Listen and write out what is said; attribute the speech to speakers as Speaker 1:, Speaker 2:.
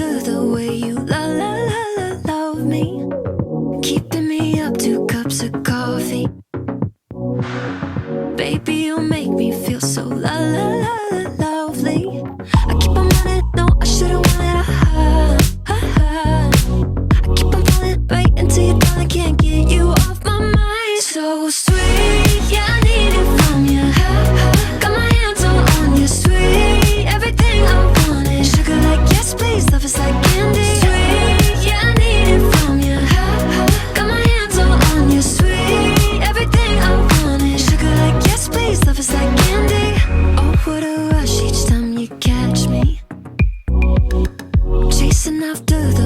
Speaker 1: after the way you love me, keeping me up 2 cups of coffee. Baby, you make me feel so lovely. I keep on running, no, I should've wanted I keep on falling right into your thought, I can't get you off my mind. So sweet, yeah, I need it from you. Got my hands all on you, sweet. Everything I wanted, sugar like yes, please, love is like candy. Sweet, yeah, I need it from you. Got my hands all on you, sweet. Everything I wanted, sugar like yes, please, love is like candy. Oh, what a rush each time you catch me chasing after the